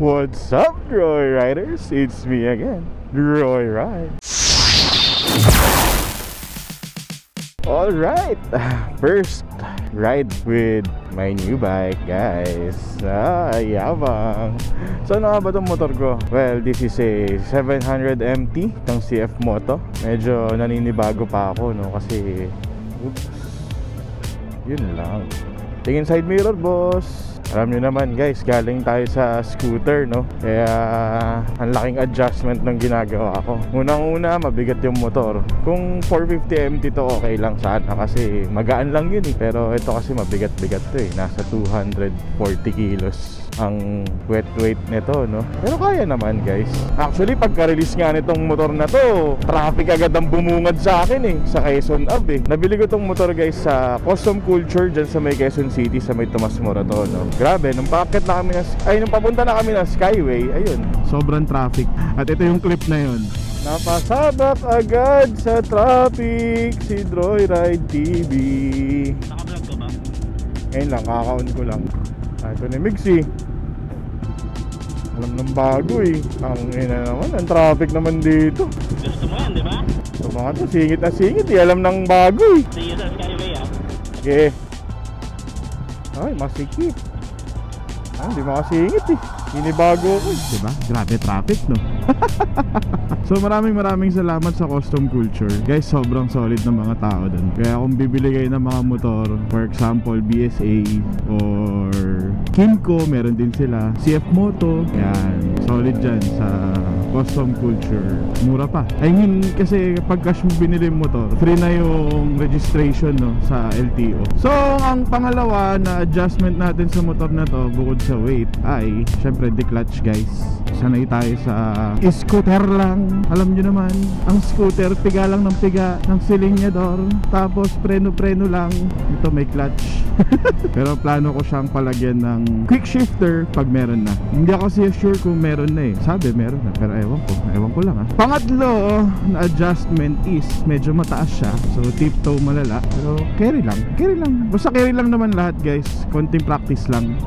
What's up, Roy Riders? It's me again, Roy Ride. Alright, first ride with my new bike, guys. Yabang. So ano nga ba itong motor ko? Well, this is a 700 MT ng CF Moto. Medyo naninibago pa ako, no? Kasi oops, yun lang. Tingin side mirror, boss. Alam nyo naman, guys, galing tayo sa scooter, no? Kaya ang laking adjustment ng ginagawa ko. Unang-una, mabigat yung motor. Kung 450 MT to, okay lang sana kasi magaan lang yun eh. Pero ito kasi mabigat-bigat to eh. Nasa 240 kilos ang wet weight nito, no? Pero kaya naman, guys. Actually, pagka-release nga nitong motor na to, traffic agad ang bumungad sa akin eh, sa Quezon Ave eh. Nabili ko tong motor, guys, sa Custom Culture dyan sa may Quezon City, sa may Tomas Morato, no? Grabe, nung paakit na kami nung papunta na kami ng Skyway, ayun, sobrang traffic. At ito yung clip na yun. Napasabak agad sa traffic si Roy Ride TV. Naka-vlog ka ba? Ngayon lang, kaka-on ko lang. Ito ni Mixie. Alam ng bago eh. Ang ina naman, ang traffic naman dito. Gusto mo yan, di ba? Ito mga to, singit na singit eh. Alam ng bago eh. Sige sa Skyway ah. Okay. Ay, masikip. Hindi makasingit eh. Hinibago ko eh. Diba? Grabe traffic, no? So maraming salamat sa Custom Culture. Guys, sobrang solid ng mga tao dun. Kaya kung bibili kayo ng mga motor, for example, BSA or Kimco, meron din sila. CF Moto, yan. Solid dyan sa Custom Culture. Mura pa. I mean, kasi pag cash mo binili yung motor, free na yung registration, no, sa LTO. So, ang pangalawa na adjustment natin sa motor na to, bukod sa weight, ay syempre declutch, guys. Sanay tayo sa scooter lang. Alam nyo naman, ang scooter piga lang ng piga ng silinyador, tapos preno lang. Ito may clutch. Pero plano ko siyang palagyan ng quick shifter pag meron na. Hindi ako sure kung meron na eh. Sabi meron na, pero ewan ko lang ah. Pangatlo na adjustment is medyo mataas siya, so tiptoe malala. Pero carry lang. Basta carry lang naman lahat, guys. Konting practice lang.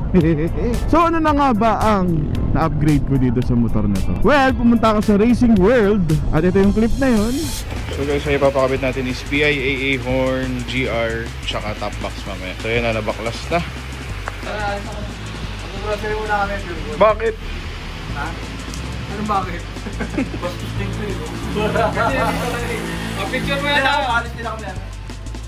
So ano na nga ba ang na-upgrade ko dito sa motor na to? Well, pumunta ako sa Racing World at ito yung clip na yun. So guys, so ipapakabit natin is PIAA horn, GR, tsaka top box mamaya. So yun na, nabaklas na. Mag-grocery muna kami. Bakit? Ha? Anong bakit? Bastos din ko yun. Picture mo yan ako. Alis din ako yan.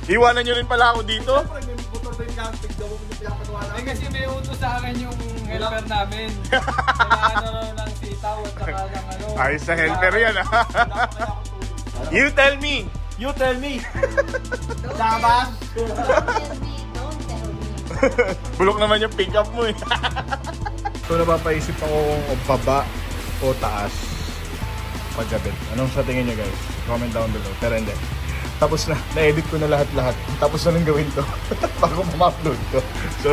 Iwanan nyo rin pala ako dito? May motor ba yung camping daw mo pinapagawa namin? Kasi may utos sa akin yung helper namin. Kailangan ng sitaw at saka ng ano. Ayos sa helper yan ah. You tell me! You tell me! Dabas! Don't tell me. Bulok naman yung pick up mo eh. So napapaisip ako kung baba o taas pagkabit. Anong sa tingin nyo, guys? Comment down below. Pero hindi. Tapos na, na-edit ko na lahat-lahat. Tapos na nang gawin to bago ma-upload to. So,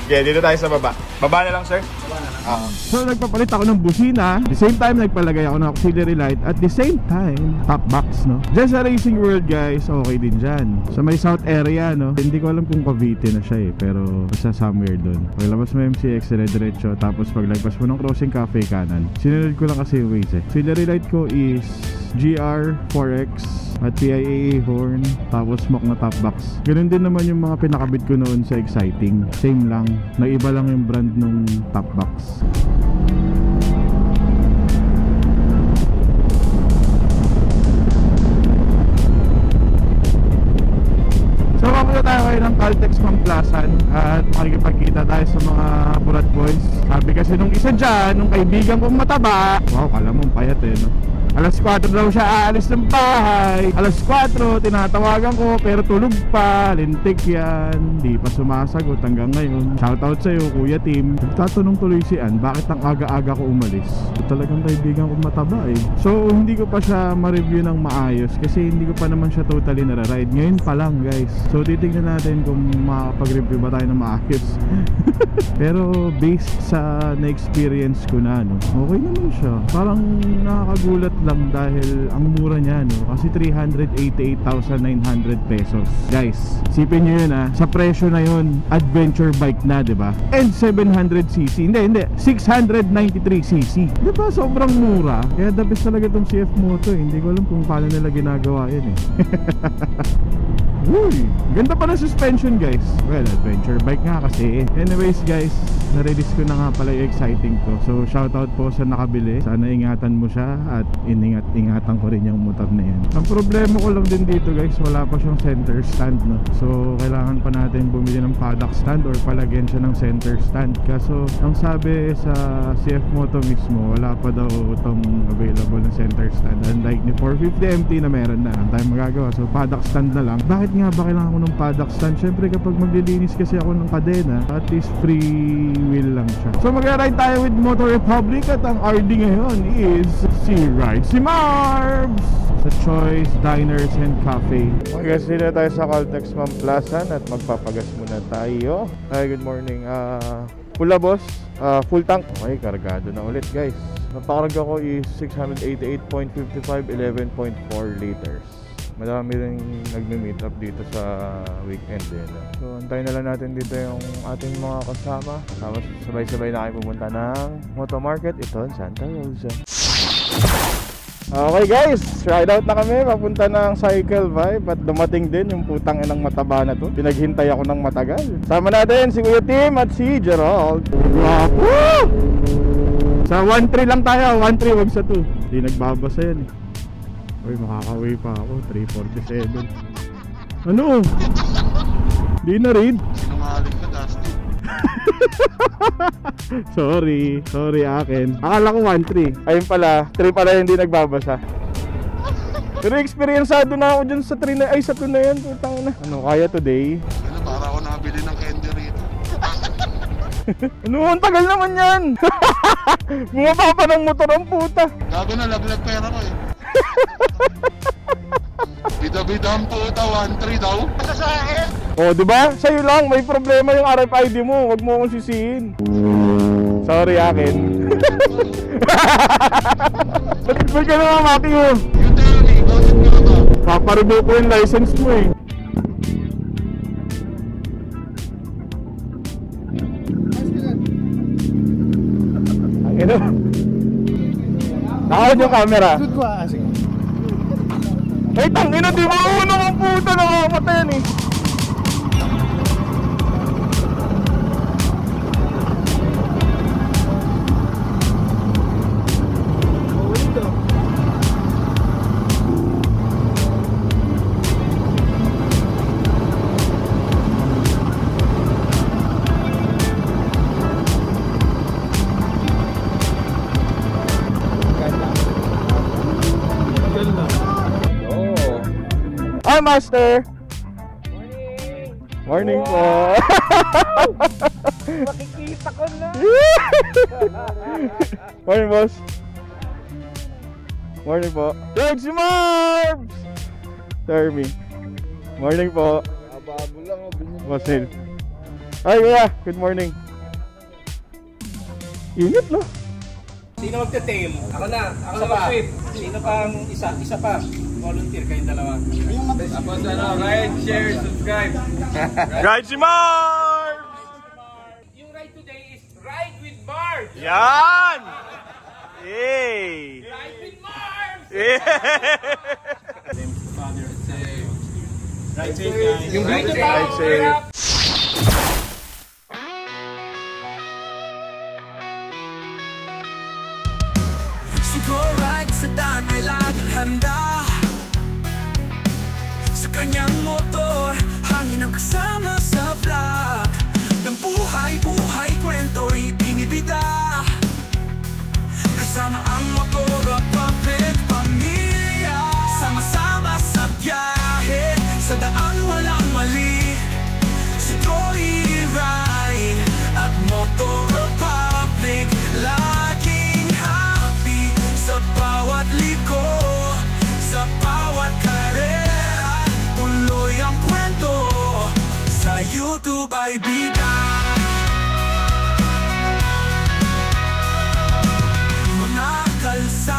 yeah, dito tayo sa baba. Baba na lang, sir? Baba na lang. So, nagpapalit ako ng busina. At the same time, nagpalagay ako ng auxiliary light. At the same time, top box, no? Diyan sa Racing World, guys, okay din dyan. Sa may south area, no? Hindi ko alam kung Cavite na siya eh. Pero, basta somewhere dun. Paglabas mo MCX, diretso. Tapos, paglagpas mo ng Crossing Cafe kanan. Sinunod ko lang kasi yung ways eh. Auxiliary light ko is GR 4X at PIAA horn, tapos smoke na top box. Ganun din naman yung mga pinakabit ko noon sa Exciting. Same lang, naiba lang yung brand nung top box. So mapunta tayo kayo ng Caltex Pamplasan at makikipagkita tayo sa mga Burat Boys. Sabi kasi nung isa dyan, nung kaibigan kong mataba, wow, kala mo payat eh, no? Alas 4 daw siya aalis ng bahay. Alas 4, tinatawagan ko pero tulog pa. Lintik yan. Di pa sumasagot hanggang ngayon. Shoutout sa'yo, Kuya Tim. Nagtatanong tuloy si Ann, bakit ang aga-aga ko umalis? Talagang kaibigan ko mataba eh. So hindi ko pa siya ma-review ng maayos kasi hindi ko pa naman siya totally nara-ride. Ngayon pa lang, guys. So titignan natin kung makakapag-review ba tayo ng maayos. Pero based sa na-experience ko na, no, okay naman siya. Parang nakakagulat lang dahil ang mura niya, no? Kasi 388,900 pesos. Guys, sipin nyo yun sa presyo na yun, adventure bike na, diba? And 700cc, hindi 693cc, diba? Sobrang mura. Kaya the best talaga itong CF Moto, hindi ko alam kung paano nila ginagawa yun Uy, ganda pa ng suspension guys. Well, adventure bike nga kasi. Anyways guys, na-release ko na nga pala yung exciting ko. So shoutout po sa nakabili. Sana ingatan mo siya at ingatan ko rin yung motor na yan. Ang problema ko lang din dito guys, wala pa siyang center stand, no? So kailangan pa natin bumili ng paddock stand or palagyan siya ng center stand. Kaso ang sabi sa CF Moto mismo, wala pa daw itong available na center stand. Unlike ni 450MT na meron na. Ang tayo magagawa. So paddock stand na lang. Bakit nga ba kailangan ko ng paddock stand? Syempre kapag maglilinis kasi ako ng kadena, at least free wheel lang siya. So mag-ride tayo with Motor Republic at ang RD ngayon is si Ride si Marbs sa Choice Diners and Cafe. Mag-gas na tayo sa Caltex Mamplasan at magpapagas muna tayo. Hi, good morning. Pula boss, full tank. Okay, kargado na ulit guys. Napakarga ko is 688.55, 11.4 liters. Madami rin nagme-meet up dito sa weekend din. So antayin na lang natin dito yung ating mga kasama. Tapos sabay-sabay na kayo pupunta ng Moto Market. Ito, Santa Rosa. Okay guys, ride out na kami. Papunta ng Cycle Vibe. At dumating din yung putang inang mataba na to. Pinaghintay ako ng matagal. Sama natin si Kuya Tim at si Gerald. Woo! Sa 1-3 lang tayo. 1-3, wag sa 2. Hindi nagbabasa yan Uy, makaka-uwi pa ako, 347. Ano? Di na read? Sinungaling ka, Dusty. Sorry akin. Akala ko 1-3. Ayun pala, 3 pala hindi nagbabasa. Pero experienceado na ako dyan sa 3 na, ay sa 2 na yan, putang na. Ano, kaya today? Ano, para ako nakabili ng candy rito. Ano, ang tagal naman yan. Bumaba pa ng motor ang puta. Gago na, laglag pera ko Bida-bida ang puta, 1-3 daw. Sa akin? Oh, diba? Sa'yo lang, may problema yung RFID mo. Huwag mo akong sisihin. Sorry akin. Ba't ka naman, Matthew? You tell me, bakit ka ba? Paparevoke ko yung license mo Ang ino. Nakaon yung camera. Good ko sige. Ay, tangina, di mo uno ang puta, nakakamata yan Hi, Master! Morning po! Makikita ko na! Morning, boss! Morning po! Ride si Marbs! Termy! Morning po! Ababo lang Boss Hill! Hi, kuya! Good morning! Init, no? Sino magte-tail? Ako na mag-sweep. Sino pang isa pa? Volunteer kayong dalawa. Tapos ride, share, subscribe. Ride si Marbs! Yung ride today is Ride with Marbs! Yan! Yay! Ride with Marbs! Father, ride safe guys. Yung Ride safe. Right sa daan ay laging handa. Sa kanyang motor, hangin ang kasama sa vlog. Ng buhay-buhay kwento'y binibida. Kasama ang motor at kapit pamilya. Sama-sama sa biyahe, sa daan walang mali. Si Troy Ride at Motor Republic, laging happy sa bawat liko, sa bawat karera. Tuloy ang kwento, sa YouTube ay bida. Mga kalsada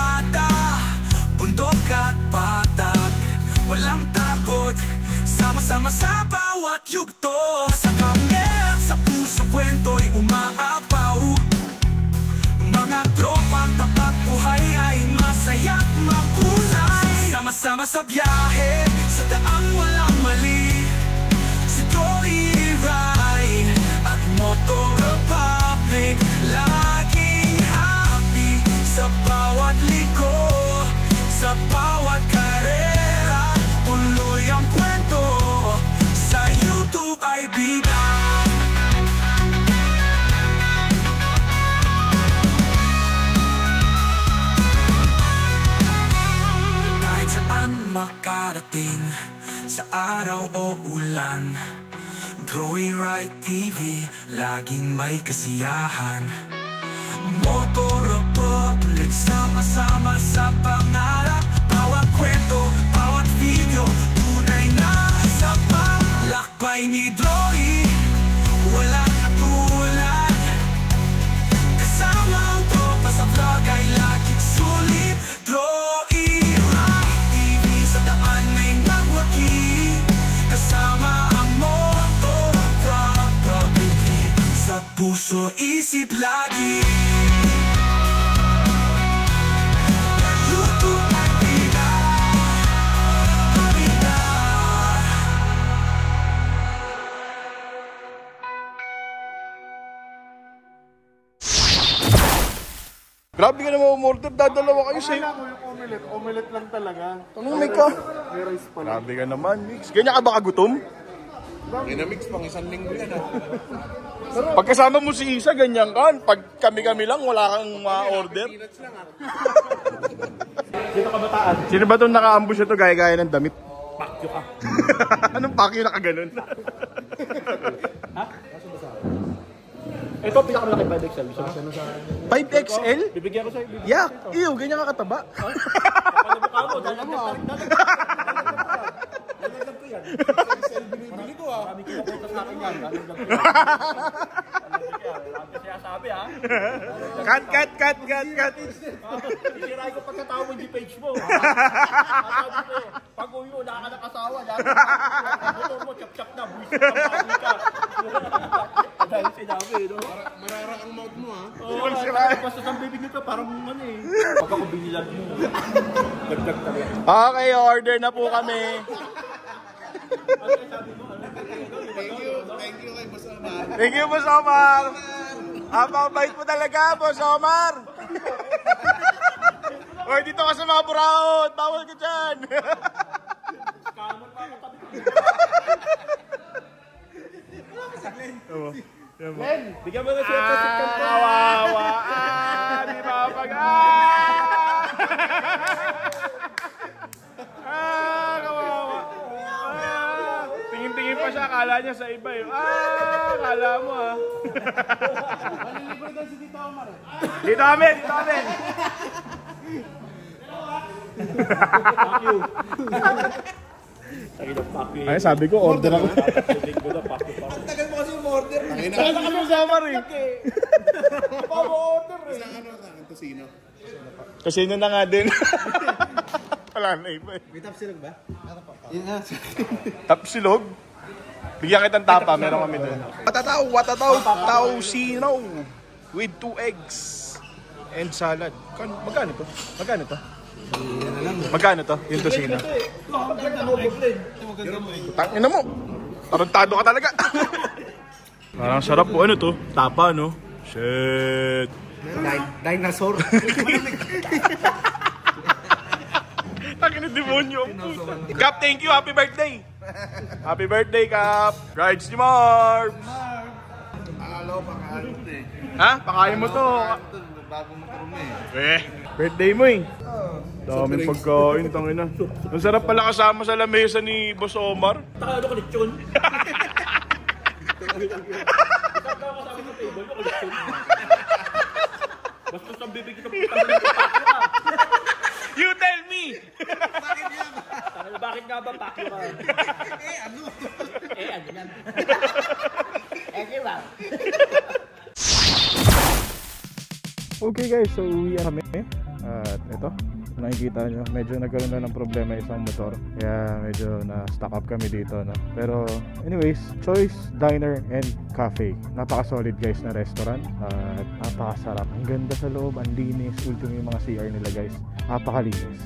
Sama-sama sa biyahe, sa daang walang mali. Si Troy Ryan at Motor Republic, laging happy sa bawat liko, sa bawat karera. Tuloy ang kwento, sa YouTube ay bida. Kahit saan makarating, sa araw o ulan, Troy Ride TV, laging may kasiyahan. Motor Republic, sama-sama sa pangarap. Bawat kwento, bawat video, tunay na sa paglakbay ni Troy. Walang katulad, kasama ang tropa sa vlog ay laging sulit. Troy Ride TV, sa daan may nagwaki, kasama ang Motor Republic, sa puso isip lagi. YouTube ay bida, bida. Grabe ka naman umorder, dadalawa kayo sa'yo. Ako yung omelette. Omelette lang talaga. Tanungin ka. May rice pala. Grabe ka naman, Mix. Ganyan ka ba kagutom? Ginamix pang isang linggo yan ah. Pagkasama mo si Isa, ganyan ka. Pag kami-kami lang, wala kang ma-order. Peanuts lang ah. Dito kabataan. Sino ba itong naka-ambush ito gaya-gaya ng damit? Pakyo ka. Anong pakyo na kaganon? Ito, pinakamalaki 5XL. Gusto mo sa 5XL? bibigyan ko sa'yo. Yak! Ew, ganyan ka kataba. Kapal na mukha mo, dalagdag ko yan. Marami ko ah. Marami kinukutas sa akin yan. Dalagdag ko yan. Lagi siya sabi ha. Cut! Isiray ko pagkatao mo yung page mo. Pag uwi mo, wala ka ng asawa. Motor mo, chap-chap na. Buisit ka, babi ka. Dahil sinabi, no? Marara ang mouth mo ah. Basta ang bibig nito, parang ano eh. Pag ako binilag mo. Dagdag talaga. Okay, order na po kami. Thank you kay Boss Omar. Thank you, Boss Omar. Bait mo talaga, Boss Omar. Oy, dito ka sa mga buraot. Bawal ka dyan. Len, bigyan mo na siya sa sikat ka. Kawawa. Di ba pag... Kawawa. Tingin-tingin pa siya. Akala niya sa iba eh. Akala mo ah. Malilibre daw si Tito Omar. Dito kami. Fuck you. Fuck you. Ay, sabi ko, order ako. Tagal mo kasi yung order. Saka na kami sa Omar eh. Pa-order eh. Isang ano, ang tosino. Kasi na nga din. Wala na iba eh. May tapsilog ba? Tapsilog? Bigyan kitang tapa, meron kami doon. Watataw, sino with 2 eggs and salad. Magkano to? Magkano to? Yung tosino. Tangina mo. Tarantado ka talaga. Parang sarap po. Ano to? Tapa, no? Shit. Dinosaur. Tangina demonyo. Cap, thank you. Happy birthday. Happy birthday, Cap. Rides ni Marv. Akala ko pakain mo eh. Ha? Pakain mo to. Bago motor mo eh. Birthday mo eh. Daming pagkain, tangina. Ang sarap pala kasama sa lamesa ni Boss Omar. Taka ano ko lechon? Kasama sa table ko lechon. Basta sa bibig ko pupunta mo ng pakyo ka. You tell me! Bakit nga ba pakyo ka? Ano yan? Di ba? Okay guys, so uwi na kami. At ito, nakikita nyo, medyo nagkaroon na ng problema isang motor. Kaya medyo na-stock up kami dito, no? Pero anyways, Choice Diner and Cafe. Napaka-solid guys na restaurant. At napakasarap. Ang ganda sa loob, ang linis. Ultimo yung mga CR nila guys. Napakalinis.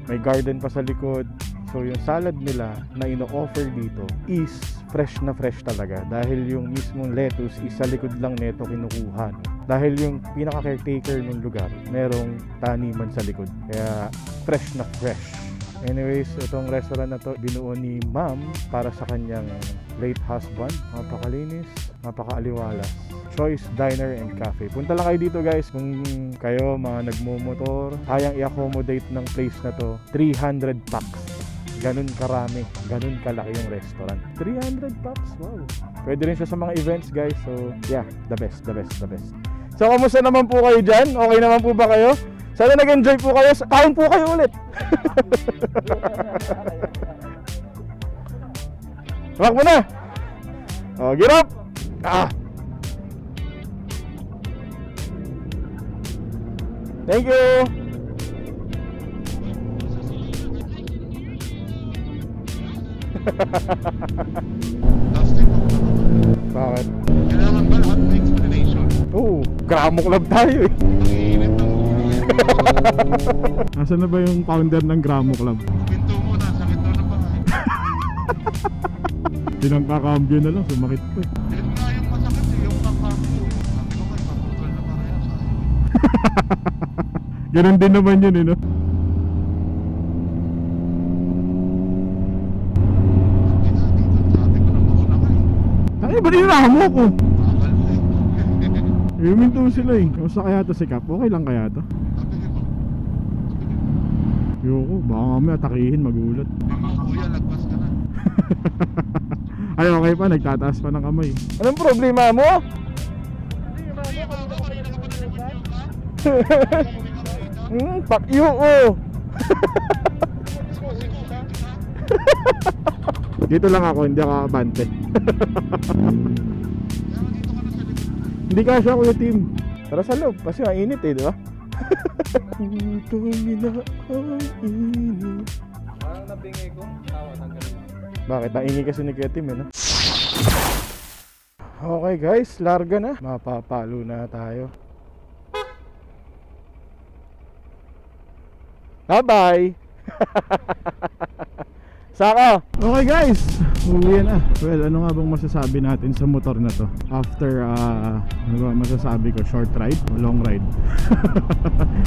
May garden pa sa likod. So yung salad nila na ino-offer dito is fresh na fresh talaga. Dahil yung mismong lettuce is sa likod lang neto kinukuha. Dahil yung pinaka-caretaker ng lugar, merong taniman sa likod. Kaya fresh na fresh. Anyways, itong restaurant na to binuo ni ma'am para sa kanyang late husband. Napakalinis, napakaaliwalas. Choice Diner and Cafe. Punta lang kayo dito guys kung kayo mga nagmumotor. Kayang i-accommodate ng place na to 300 packs. Ganun karami, ganun kalaki yung restaurant. 300 packs, wow. Pwede rin siya sa mga events guys. So yeah, the best. So kamusta naman po kayo dyan? Okay naman po ba kayo? Sana nag-enjoy po kayo. Kain po kayo ulit. Wag mo na. Oh, get up. Thank you. Bakit? Kailangan ba lahat may explanation? Oo, Gramo Club tayo eh. Ang iinit ng Nasaan na ba yung founder ng Gramo Club? pinto mo na, sakit daw ng bahay. Pinangkakambyo na lang, sumakit po eh. Yun nga yung masakit eh, yung kakamo. Sabi ko kay maputol na parehas sa iyo. Ganun din naman yun eh no? Sabi ko na mauna ka eh. Ay, ba rin ramo ko? Bakal mo eh. Huminto sila eh. Kamusta kaya to si Cap? Okay lang kaya to? Yoko, baka mamaya takihin, magulat. Mga kuya, lagpas ka na. Ay okay pa, nagtataas pa ng kamay. Anong problema mo? Fuck you oh. Dito lang ako, hindi ako abante. Hindi ka siya kuya team. Tara sa loob, kasi mainit eh, di ba? Parang nabingay ko. Tawa, tanggalin. Bakit? Naingi kasi ni kuya team eh, no? Okay guys, larga na. Mapapalo na tayo. Bye-bye! Saka! Okay guys, uwi na. Well, ano nga bang masasabi natin sa motor na to? After, ano ba masasabi ko? Short ride o long ride?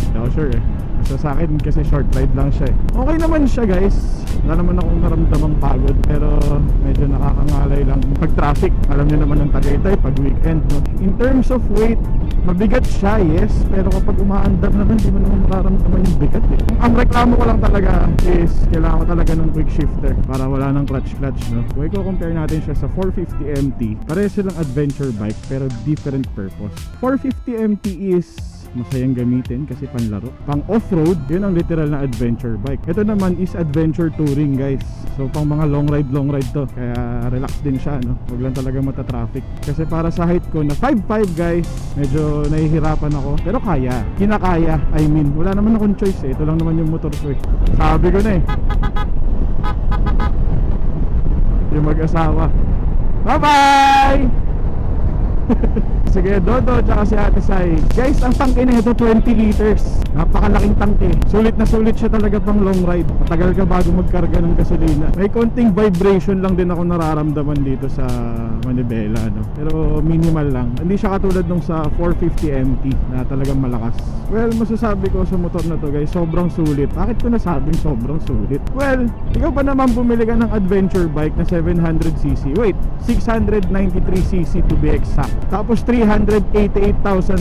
Hindi ako sure eh. Basta sa akin kasi short ride lang siya eh. Okay naman siya guys. Wala naman akong naramdamang pagod. Pero medyo nakakangalay lang pag traffic. Alam niyo naman ang Tagaytay pag weekend, no? In terms of weight, mabigat siya, yes. Pero kapag umaandar naman, di mo naman mararamdaman yung bigat eh. Ang reklamo ko lang talaga is kailangan ko talaga ng quick shifter para wala ng clutch, no? Kung i-compare natin siya sa 450 MT, pareho silang adventure bike pero different purpose. 450 MT is masayang gamitin kasi panlaro. Pang off-road, yun ang literal na adventure bike. Ito naman is adventure touring guys. So pang mga long ride to. Kaya relax din siya, no? Huwag lang talaga mata-traffic. Kasi para sa height ko na 5'5" guys, medyo nahihirapan ako. Pero kaya, kinakaya. I mean, wala naman akong choice eh. Ito lang naman yung motor ko eh. Sabi ko na eh. Yung mag-asawa. Bye-bye! Sige, Dodo tsaka si Ate Sai. Guys, ang tangke na ito 20 liters. Napakalaking tangke. Sulit na sulit siya talaga pang long ride. Matagal ka bago magkarga ng gasolina. May konting vibration lang din ako nararamdaman dito sa manibela, no? Pero minimal lang. Hindi siya katulad nung sa 450 MT na talagang malakas. Well, masasabi ko sa motor na to guys, sobrang sulit. Bakit ko nasabing sobrang sulit? Well, ikaw pa naman bumili ka ng adventure bike na 700cc. Wait, 693cc to be exact. Tapos 388,900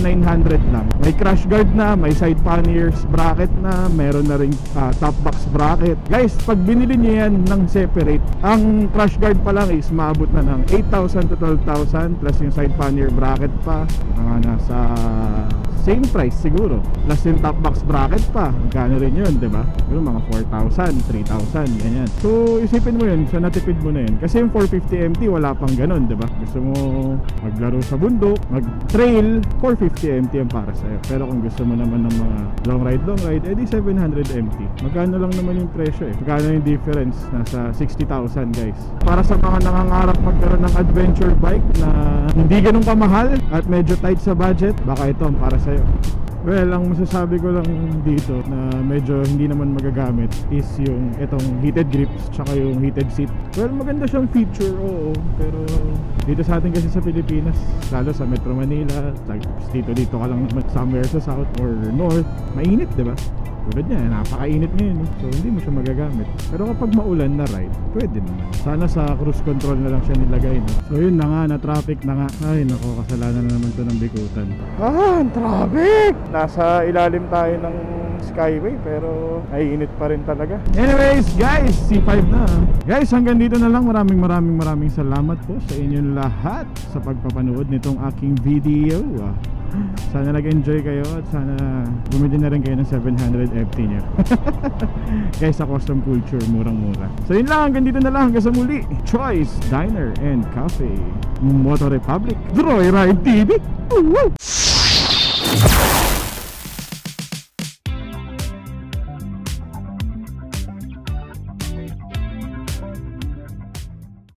lang. May crash guard na, may side panniers bracket na, meron na ring top box bracket. Guys, pag binili niyo yan ng separate, ang crash guard pa lang is maabot na ng 8,000 to 12,000 plus yung side pannier bracket pa, nasa same price siguro. Plus yung top box bracket pa, magkano rin yun, diba? Yung mga 4,000, 3,000, ganyan. So, isipin mo yun, so natipid mo na yun. Kasi yung 450 MT, wala pang ganun, diba? Gusto mo maglaro sa bundok, mag-trail, 450 MT yung para sa'yo. Pero kung gusto mo naman ng mga long ride, edi 700 MT. Magkano lang naman yung presyo eh. Magkano yung difference? Nasa 60,000 guys. Para sa mga nangangarap magkaroon ng adventure bike na hindi ganun kamahal at medyo tight sa budget, baka ito ang para sa'yo. Well, ang masasabi ko lang dito na medyo hindi naman magagamit is yung itong heated grips tsaka yung heated seat. Well, maganda siyang feature, oo, pero dito sa atin kasi sa Pilipinas, lalo sa Metro Manila, dito ka lang somewhere sa south or north, mainit, diba? Tulad niya, napakainit ngayon, so hindi mo siya magagamit. Pero kapag maulan na ride, pwede naman. Sana sa cruise control na lang siya nilagay, no? So yun na nga, na traffic na nga. Ay nako, kasalanan na naman to ng bikutan. Ang traffic! Nasa ilalim tayo ng skyway, pero ay init pa rin talaga. Anyways guys, C5 na. Guys, hanggang dito na lang. Maraming salamat po sa inyong lahat sa pagpapanood nitong aking video. Sana nag-enjoy kayo at sana bumili na rin kayo ng 700 FT nyo. Guys, sa Custom Culture, murang-mura. So yun lang, hanggang dito na lang. Hanggang sa muli, Choice Diner and Cafe, Moto Republic, Joyride TV. Woo!